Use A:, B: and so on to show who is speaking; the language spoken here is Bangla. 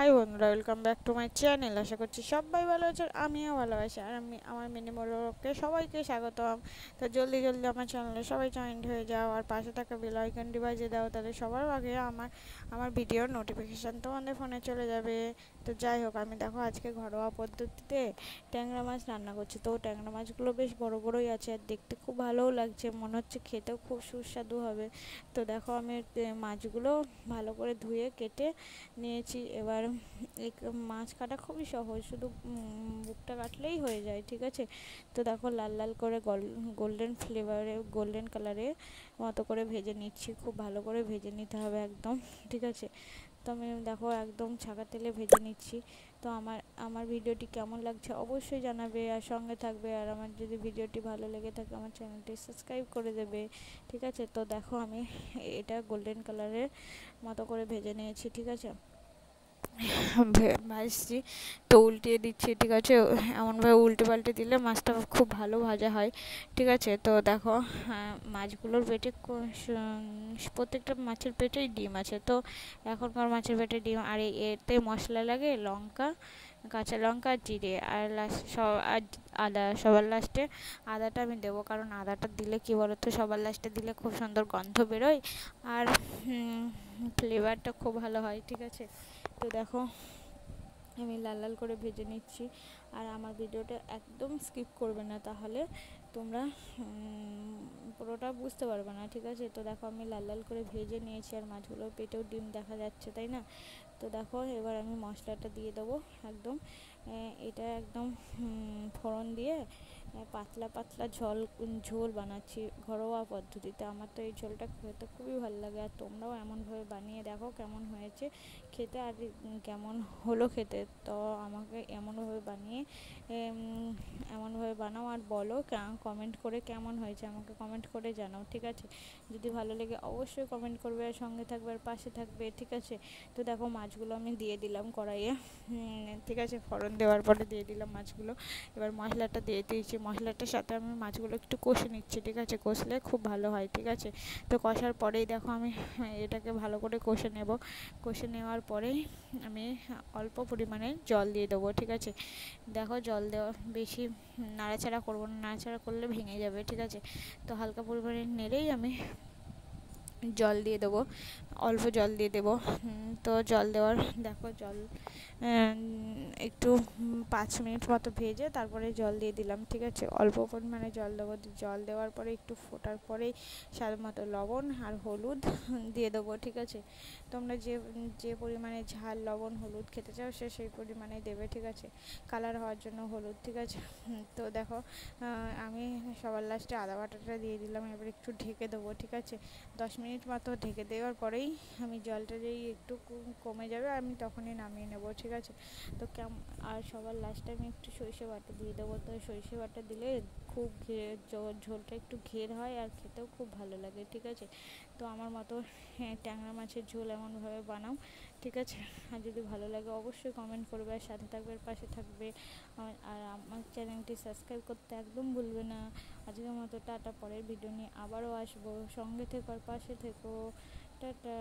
A: হাই বন্ধুরা, welcome back to my channel. আশা করছি সবাই ভালো আছে, আমিও ভালো আছি। আর আমি আমার মিনি মোড়কে সবাইকে স্বাগতম। তো জলদি জলদি আমার চ্যানেলে সবাই জয়েন্ট হয়ে যাও, আর পাশে থাকা বেল আইকনটি বাজিয়ে দাও, তাহলে সবার আগে আমার ভিডিওর নোটিফিকেশান তোমাদের ফোনে চলে যাবে। তো যাই হোক, আমি দেখো আজকে ঘরোয়া পদ্ধতিতে ট্যাংরা মাছ রান্না করছি। তো ট্যাংরা মাছগুলো বেশ বড় বড়ই আছে, আর দেখতে খুব ভালোও লাগছে, মনে হচ্ছে খেতেও খুব সুস্বাদু হবে। তো দেখো আমি মাছগুলো ভালো করে ধুয়ে কেটে নিয়েছি। এবার এই মাছ কাটা খুবই সহজ, শুধু বুকটা কাটলেই হয়ে যায়, ঠিক আছে। তো দেখো লাল লাল করে গোল্ডেন ফ্লেভারে, গোল্ডেন কালারে মতো করে ভেজে নিচ্ছি। খুব ভালো করে ভেজে নিতে হবে একদম, ঠিক আছে। তো আমি দেখো একদম ছাকা তেলে ভেজে নিচ্ছি। তো আমার ভিডিওটি কেমন লাগছে অবশ্যই জানাবে, আর সঙ্গে থাকবে। আর আমার যদি ভিডিওটি ভালো লেগে থাকে আমার চ্যানেলটি সাবস্ক্রাইব করে দেবে, ঠিক আছে। তো দেখো আমি এটা গোল্ডেন কালারের মতো করে ভেজে নিয়েছি, ঠিক আছে। ভাজছি, তো উল্টিয়ে দিচ্ছি, ঠিক আছে। এমনভাবে উল্টে পাল্টে দিলে মাছটা খুব ভালো ভাজা হয়, ঠিক আছে। তো দেখো মাছগুলোর পেটে প্রত্যেকটা মাছের পেটেই ডিম আছে। তো এখনকার মাছের পেটে ডিম, আর এতে মশলা লাগে লঙ্কা, কাঁচা লঙ্কা, জিরে, আর আর আদা। সবার লাস্টে আদাটা আমি দেবো, কারণ আদাটা দিলে কী বলতো, সবার লাস্টে দিলে খুব সুন্দর গন্ধ বেরোয়, আর ফ্লেভারটা খুব ভালো হয়, ঠিক আছে। তো দেখো আমি লাল লাল করে ভেজে নিচ্ছি। আর আমার ভিডিওটা একদম স্কিপ করবে না, তাহলে তোমরা পুরোটা বুঝতে পারবে না, ঠিক আছে। তো দেখো আমি লাল লাল করে ভেজে নিয়েছি, আর মাছগুলোর পেটেও ডিম দেখা যাচ্ছে, তাই না। তো দেখো এবার আমি মশলাটা দিয়ে দেবো একদম। এটা একদম ফোড়ন দিয়ে পাতলা পাতলা ঝোল বানাচ্ছি ঘরোয়া পদ্ধতিতে। আমার তো এই ঝোলটা খেতে খুবই ভালো লাগে, আর তোমরাও এমনভাবে বানিয়ে দেখো কেমন হয়েছে খেতে, আর কেমন হলো খেতে। তো আমাকে এমনভাবে বানিয়ে এমনভাবে বানাও, আর বলো কমেন্ট করে কেমন হয়েছে, আমাকে কমেন্ট করে জানাও, ঠিক আছে। যদি ভালো লেগে অবশ্যই কমেন্ট করবে, আর সঙ্গে থাকবে, আর পাশে থাকবে, ঠিক আছে। তো দেখো মাছগুলো আমি দিয়ে দিলাম কড়াইয়ে, ঠিক আছে। ফোড়ন দেওয়ার পরে দিয়ে দিলাম মাছগুলো। এবার মশলাটা দিয়ে দিয়েছি, মশলাটার সাথে আমি মাছগুলো একটু কষে নিচ্ছি, ঠিক আছে। কষলে খুব ভালো হয়, ঠিক আছে। তো কষার পরেই দেখো আমি এটাকে ভালো করে কষে নেব। কষে নেওয়ার পরেই আমি অল্প পরিমাণে জল দিয়ে দেবো, ঠিক আছে। দেখো জল দেওয়া বেশি নাড়াচাড়া করবো না, নাড়াচাড়া করলে ভেঙে যাবে, ঠিক আছে। তো হালকা পরিমাণে নেড়েই আমি জল দিয়ে দেবো, অল্প জল দিয়ে দেবো। তো জল দেওয়ার দেখো জল একটু 5 মিনিট মতো ভেজে তারপরে জল দিয়ে দিলাম, ঠিক আছে। অল্প পরিমাণে জল দেবো, জল দেওয়ার পরে একটু ফোটার পরেই স্বাদ মতো লবণ আর হলুদ দিয়ে দেবো, ঠিক আছে। তোমরা যে যে পরিমাণে ঝাল, লবণ, হলুদ খেতে চাও সেই পরিমাণে দেবে, ঠিক আছে। কালার হওয়ার জন্য হলুদ, ঠিক আছে। তো দেখো আমি সবার লাস্টে আদা বাটাটা দিয়ে দিলাম। এবার একটু ঢেকে দেবো, ঠিক আছে। 10 মিনিট মতো ঢেকে দেওয়ার পরেই আমি জলটা যেই একটু কমে যাবে আমি তখনই নামিয়ে নেব, ঠিক আছে। তো আর সবার লাস্টে আমি একটু সরিষে বাটা দিয়ে দেবো। তো সরিষে বাটা দিলে খুব ঝোলটা একটু ঘের হয়, আর খেতেও খুব ভালো লাগে, ঠিক আছে। তো আমার মতো ট্যাংরা মাছের ঝোল এমনভাবে বানাও, ঠিক আছে। আর যদি ভালো লাগে অবশ্যই কমেন্ট করবে, আর সাথে থাকবে, পাশে থাকবে। আর আমার চ্যানেলটি সাবস্ক্রাইব করতে একদম ভুলবে না। আজকের মতো টাটা, পরের ভিডিও নিয়ে আবারও আসবো। সঙ্গে থেকো আর পাশে থেকো, টাটা।